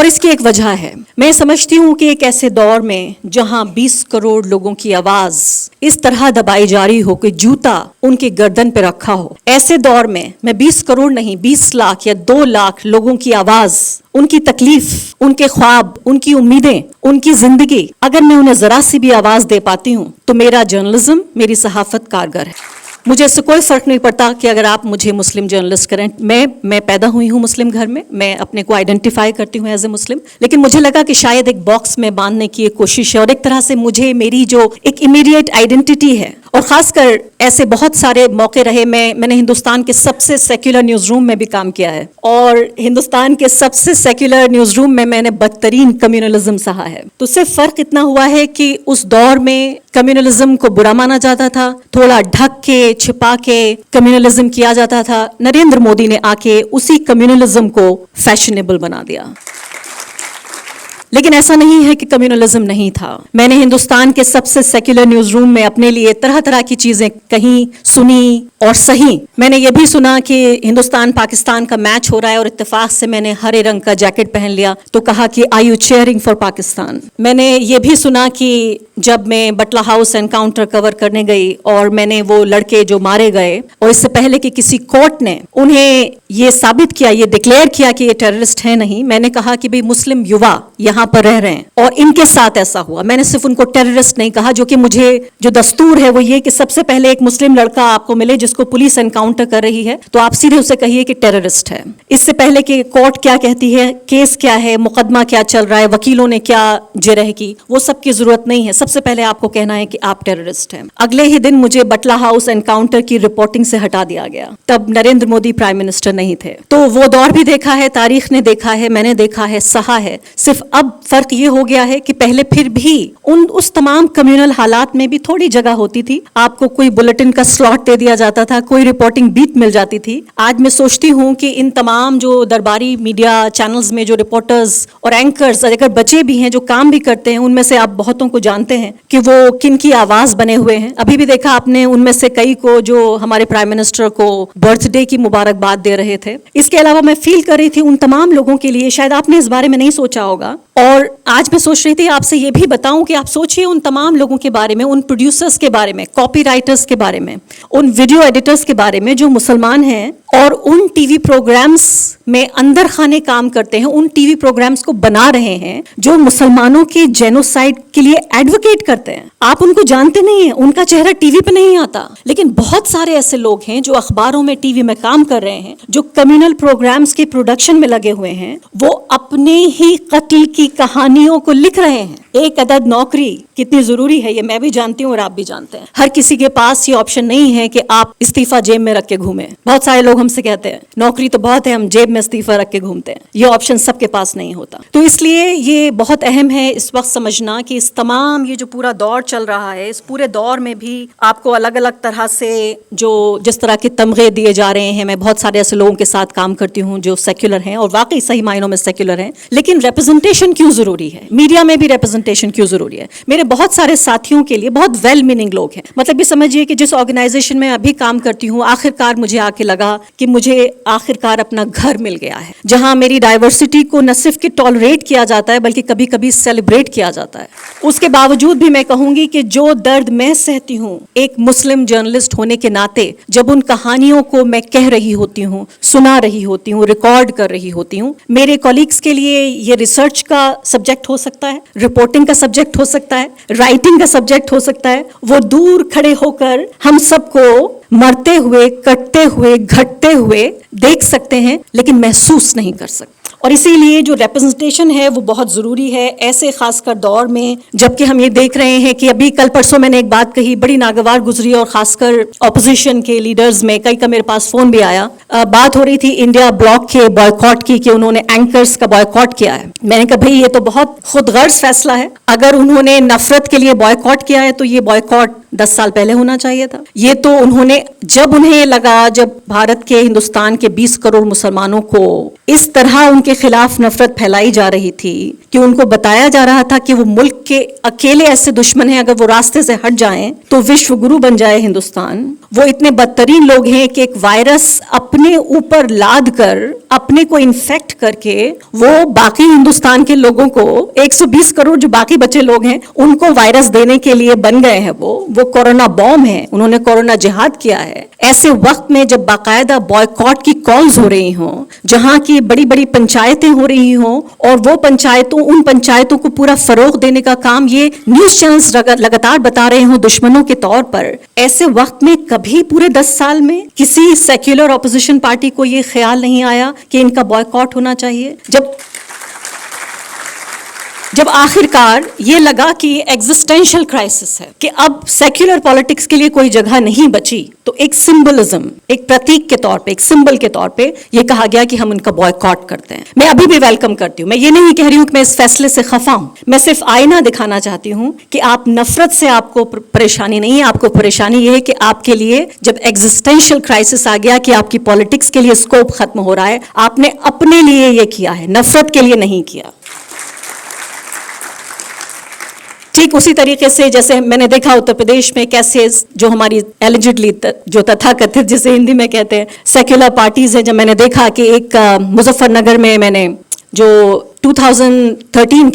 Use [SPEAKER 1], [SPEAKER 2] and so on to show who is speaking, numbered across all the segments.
[SPEAKER 1] اور اس کی ایک وجہ ہے. میں سمجھتی ہوں کہ ایک ایسے دور میں جہاں 20 کروڑ لوگوں کی آواز اس طرح دبائی جا رہی ہو کہ جوتا ان کی گردن پہ رکھا ہو، ایسے دور میں 20 کروڑ نہیں 20 لاکھ یا 2 لاکھ لوگوں کی آواز، ان کی تکلیف، ان کے خواب، ان کی امیدیں، ان کی زندگی، اگر میں انہیں ذرا سی بھی آواز دے پاتی ہوں تو میرا جرنلزم، میری صحافت کارگر ہے. مجھے اس سے کوئی فرق نہیں پڑتا کہ اگر آپ مجھے مسلم جرنلسٹ کریں. میں پیدا ہوئی ہوں مسلم گھر میں اپنے کو آئیڈینٹیفائی کرتی ہوں ایز اے مسلم، لیکن مجھے لگا کہ شاید ایک باکس میں باندھنے کی ایک کوشش ہے، اور ایک طرح سے مجھے میری جو ایک امیڈیٹ آئیڈینٹی ہے، اور خاص کر ایسے بہت سارے موقع رہے. میں نے ہندوستان کے سب سے سیکولر نیوز روم میں بھی کام کیا ہے، اور ہندوستان کے سب سے سیکولر نیوز روم میں نے بدترین کمیونلزم سہا ہے. تو صرف فرق اتنا ہوا ہے کہ اس دور میں کمیونلزم کو برا مانا جاتا تھا، تھوڑا ڈھک کے چھپا کے کمیونلزم کیا جاتا تھا. نریندر مودی نے آ کے اسی کمیونلزم کو فیشنیبل بنا دیا. لیکن ایسا نہیں ہے کہ کمیونلزم نہیں تھا. میں نے ہندوستان کے سب سے سیکولر نیوز روم میں اپنے لیے طرح طرح کی چیزیں کہیں، سنی اور سہی. میں نے یہ بھی سنا کہ ہندوستان پاکستان کا میچ ہو رہا ہے اور اتفاق سے میں نے ہرے رنگ کا جیکٹ پہن لیا تو کہا کہ are you cheering for Pakistan. میں نے یہ بھی سنا کہ جب میں بٹلہ ہاؤس انکاؤنٹر کور کرنے گئی اور میں نے وہ لڑکے جو مارے گئے، اور اس سے پہلے کہ کسی کورٹ نے انہیں یہ ثابت کیا، یہ ڈکلیئر کیا کہ یہ ٹیررسٹ ہیں نہیں، میں نے کہا کہ بھئی مسلم یووا یہاں پر رہ رہے ہیں اور ان کے ساتھ ایسا ہوا. میں نے صرف ان کو ٹیررسٹ نہیں کہا، جو کہ مجھے جو دستور ہے وہ یہ کہ سب سے پہلے ایک مسلم لڑکا آپ کو ملے جس کو پولیس انکاؤنٹر کر رہی ہے تو آپ سیدھے اسے کہیے کہ ٹیررسٹ ہے. اس سے پہلے کہ کورٹ کیا کہتی ہے، کیس کیا ہے، مقدمہ کیا چل رہا ہے، وکیلوں نے کیا جرح کی، وہ سب کی ضرورت نہیں ہے. سب سے پہلے آپ کو کہنا ہے کہ آپ ٹیررسٹ ہیں. اگلے ہی دن مجھے بٹلہ ہاؤس انکاؤنٹر کی رپورٹنگ سے ہٹا دیا گیا. تب نریندر مودی پرائم منسٹر نہیں تھے. تو وہ دور بھی دیکھا ہے، تاریخ نے دیکھا ہے، میں نے دیکھا ہے، سہا ہے. صرف اب فرق یہ ہو گیا ہے کہ پہلے پھر بھی اس تمام کمیونل حالات میں بھی تھوڑی جگہ ہوتی تھی. آپ کو کوئی بلٹن کا سلاٹ دے دیا جاتا تھا، کوئی رپورٹنگ بیٹ مل جاتی تھی. آج میں سوچتی ہوں کہ ان تمام جو درباری میڈیا چینلز میں جو رپورٹرز اور اینکرز اگر بچے بھی ہیں جو کام بھی کرتے ہیں، ان میں سے آپ بہتوں کو جانتے ہیں کہ وہ کن کی آواز بنے ہوئے ہیں. ابھی بھی دیکھا آپ نے ان میں سے کئی کو جو ہمارے پرائم منسٹر کو برتھ ڈے کی مبارکباد دے رہے تھے. اس کے علاوہ میں فیل کر رہی تھی ان تمام لوگوں کے لیے، شاید آپ نے اس بارے میں نہیں سوچا ہوگا، اور آج میں سوچ رہی تھی آپ سے یہ بھی بتاؤں کہ آپ سوچئے ان تمام لوگوں کے بارے میں، ان پروڈیوسرز کے بارے میں، کاپی رائٹرز کے بارے میں، ان ویڈیو ایڈیٹرز کے بارے میں جو مسلمان ہیں اور ان ٹی وی پروگرامز میں اندر خانے کام کرتے ہیں، ان ٹی وی پروگرامز کو بنا رہے ہیں جو مسلمانوں کے جینوسائیڈ کے لیے ایڈوکیٹ کرتے ہیں. آپ ان کو جانتے نہیں ہیں، ان کا چہرہ ٹی وی پہ نہیں آتا، لیکن بہت سارے ایسے لوگ ہیں جو اخباروں میں، ٹی وی میں کام کر رہے ہیں، جو کمیونل پروگرامز کے پروڈکشن میں لگے ہوئے ہیں، وہ اپنے ہی قتل کی کہانیوں کو لکھ رہے ہیں. ایک عدد نوکری کتنی ضروری ہے یہ میں بھی جانتی ہوں اور آپ بھی جانتے ہیں. ہر کسی کے پاس یہ آپشن نہیں ہے کہ آپ استعفیٰ جیب میں رکھ کے گھومیں. بہت سارے لوگ ہم سے کہتے ہیں نوکری تو بہت ہے، ہم جیب میں استعفیٰ رکھ کے گھومتے ہیں. یہ آپشن سب کے پاس نہیں ہوتا. تو اس لیے یہ بہت اہم ہے اس وقت سمجھنا کہ اس تمام یہ جو پورا دور چل رہا ہے، اس پورے دور میں بھی آپ کو الگ الگ طرح سے جس طرح کے تمغے دیے جا رہے ہیں. میں بہت سارے ایسے لوگوں کے ساتھ کام کرتی ہوں جو سیکولر ہیں اور واقعی صحیح معنوں میں سیکولر ہیں، لیکن ریپرزنٹیشن کیوں ضروری ہے؟ میڈیا میں بھی ریپرزنٹیشن کیوں ضروری ہے؟ میرے بہت سارے ساتھیوں کے لیے بہت ویل میننگ لوگ ہیں. مطلب یہ سمجھیے کہ جس آرگنائزیشن میں ابھی کام کرتی ہوں، آخر کار مجھے آ کے لگا کہ مجھے آخر کار اپنا گھر مل گیا ہے، جہاں میری ڈائیورسٹی کو نہ صرف کہ ٹالریٹ کیا جاتا ہے بلکہ کبھی کبھی سیلیبریٹ کیا جاتا ہے. اس کے باوجود بھی میں کہوں گی کہ جو درد میں سہتی ہوں ایک مسلم جرنلسٹ ہونے کے ناطے، جب ان کہانیوں کو میں کہہ رہی ہوتی ہوں، سنا رہی ہوتی ہوں، ریکارڈ کر رہی ہوتی ہوں، میرے کولیگز کے لیے یہ ریسرچ کا سبجیکٹ ہو سکتا ہے، رپورٹنگ کا سبجیکٹ ہو سکتا ہے، رائٹنگ کا سبجیکٹ ہو سکتا ہے. وہ دور کھڑے ہو کر ہم سب کو مرتے ہوئے، کٹتے ہوئے، گھٹتے ہوئے دیکھ سکتے ہیں لیکن محسوس نہیں کر سکتے. اور اسی لیے جو ریپرزنٹیشن ہے وہ بہت ضروری ہے ایسے خاص کر دور میں، جبکہ ہم یہ دیکھ رہے ہیں کہ ابھی کل پرسوں میں نے ایک بات کہی بڑی ناگوار گزری، اور خاص کر اپوزیشن کے لیڈرز میں کئی کا میرے پاس فون بھی آیا. بات ہو رہی تھی انڈیا بلاک کے بائیکاٹ کی کہ انہوں نے اینکرز کا بائیکاٹ کیا ہے. میں نے کہا بھئی یہ تو بہت خود غرض فیصلہ ہے. اگر انہوں نے نفرت کے لیے بائیکاٹ کیا ہے تو یہ بائیکاٹ 10 سال پہلے ہونا چاہیے تھا. یہ تو انہوں نے جب انہیں لگا، جب بھارت کے، ہندوستان کے 20 کروڑ مسلمانوں کو اس طرح ان کے خلاف نفرت پھیلائی جا رہی تھی کہ ان کو بتایا جا رہا تھا کہ وہ ملک کے اکیلے ایسے دشمن ہیں، اگر وہ راستے سے ہٹ جائیں تو وشو گرو بن جائے ہندوستان، وہ اتنے بدترین لوگ ہیں کہ ایک وائرس اپنے اوپر لاد کر اپنے کو انفیکٹ کر کے وہ باقی ہندوستان کے لوگوں کو 120 کروڑ جو باقی بچے لوگ ہیں ان کو وائرس دینے کے لیے بن گئے ہیں. وہ کورونا بوم ہے, انہوں نے کورونا جہاد کیا ہے. ایسے وقت میں جب باقاعدہ بوائکاٹ کی کالز ہو رہی ہوں, جہاں کی بڑی بڑی پنچایتیں ہو رہی ہوں, اور وہ ان پنچایتوں کو پورا فروغ دینے کا کام یہ نیوز چینلز لگاتار بتا رہے ہوں دشمنوں کے طور پر, ایسے وقت میں کبھی پورے 10 سال میں کسی سیکولر اپوزیشن پارٹی کو یہ خیال نہیں آیا کہ ان کا بوائکاٹ ہونا چاہیے. جب آخر کار یہ لگا کہ ایگزسٹینشل کرائسس ہے, کہ اب سیکولر پالیٹکس کے لیے کوئی جگہ نہیں بچی, تو ایک سمبلزم, ایک پرتیک کے طور پہ, ایک سمبل کے طور پہ یہ کہا گیا کہ ہم ان کا بوائکاٹ کرتے ہیں. میں ابھی بھی ویلکم کرتی ہوں, میں یہ نہیں کہہ رہی ہوں کہ میں اس فیصلے سے خفا ہوں, میں صرف آئینہ دکھانا چاہتی ہوں کہ آپ نفرت سے آپ کو پریشانی نہیں ہے, آپ کو پریشانی یہ ہے کہ آپ کے لیے جب ایگزسٹینشل کرائسس آ گیا کہ آپ کی پالیٹکس کے لیے اسکوپ ختم ہو رہا ہے, آپ نے اپنے لیے یہ کیا ہے, نفرت کے لیے نہیں کیا. ٹھیک اسی طریقے سے جیسے میں نے دیکھا اتر پردیش میں کیسے جو ہماری ایلیجڈلی جو تتھا کتھت جسے ہندی میں کہتے ہیں سیکولر پارٹیز ہیں, جب میں نے دیکھا کہ ایک مظفر نگر میں نے جو 2013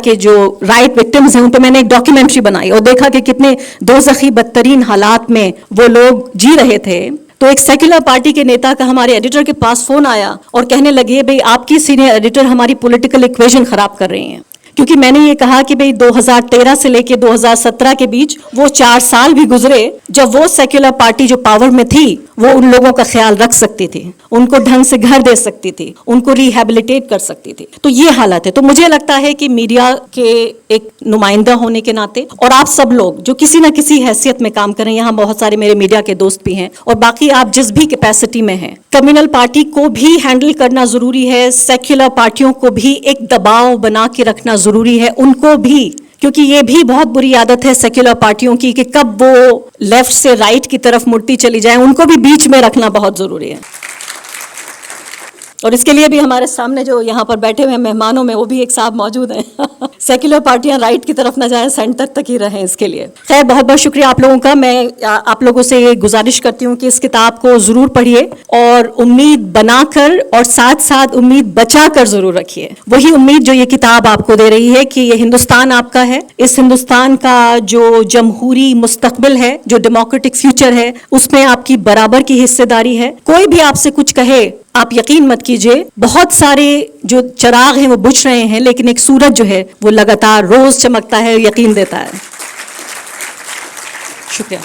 [SPEAKER 1] کے جو رائٹ وکٹمز ہیں ان پہ میں نے ایک ڈاکیومنٹری بنائی اور دیکھا کہ کتنے دوزخی بدترین حالات میں وہ لوگ جی رہے تھے. تو ایک سیکولر پارٹی کے نیتا کا ہمارے ایڈیٹر کے پاس فون آیا اور کہنے لگے بھئی آپ کی سینئر ایڈیٹر ہماری پولیٹیکل ایکویژن خراب کر رہی ہیں, کیونکہ میں نے یہ کہا کہ بھئی 2013 سے لے کے 2017 کے بیچ وہ 4 سال بھی گزرے جب وہ سیکولر پارٹی جو پاور میں تھی وہ ان لوگوں کا خیال رکھ سکتی تھی, ان کو ڈھنگ سے گھر دے سکتی تھی, ان کو ریہیبلیٹیٹ کر سکتی تھی. تو یہ حالت ہے. تو مجھے لگتا ہے کہ میڈیا کے ایک نمائندہ ہونے کے ناطے, اور آپ سب لوگ جو کسی نہ کسی حیثیت میں کام کریں, یہاں بہت سارے میرے میڈیا کے دوست بھی ہیں, اور باقی آپ جس بھی کیپیسٹی میں ہیں, کمیونل پارٹی کو بھی ہینڈل کرنا ضروری ہے, سیکولر پارٹیوں کو بھی ایک دباؤ بنا کے رکھنا ضروری ہے, ان کو بھی, کیونکہ یہ بھی بہت بری عادت ہے سیکولر پارٹیوں کی کہ کب وہ لیفٹ سے رائٹ کی طرف مڑتی چلی جائیں, ان کو بھی بیچ میں رکھنا بہت ضروری ہے. اور اس کے لیے بھی ہمارے سامنے جو یہاں پر بیٹھے ہوئے مہمانوں میں وہ بھی ایک صاحب موجود ہیں. سیکولر پارٹیاں رائٹ کی طرف نہ جائیں, سینٹر تک ہی رہیں. اس کے لیے خیر بہت بہت شکریہ آپ لوگوں کا. میں آپ لوگوں سے یہ گزارش کرتی ہوں کہ اس کتاب کو ضرور پڑھیے اور امید بنا کر اور ساتھ ساتھ امید بچا کر ضرور رکھیے. وہی امید جو یہ کتاب آپ کو دے رہی ہے کہ یہ ہندوستان آپ کا ہے, اس ہندوستان کا جو جمہوری مستقبل ہے, جو ڈیموکریٹک فیوچر ہے, اس میں آپ کی برابر کی حصے داری ہے. کوئی بھی آپ سے کچھ کہے آپ یقین مت کیجئے, بہت سارے جو چراغ ہیں وہ بجھ رہے ہیں, لیکن ایک سورج جو ہے وہ لگاتار روز چمکتا ہے, یقین دیتا ہے. شکریہ.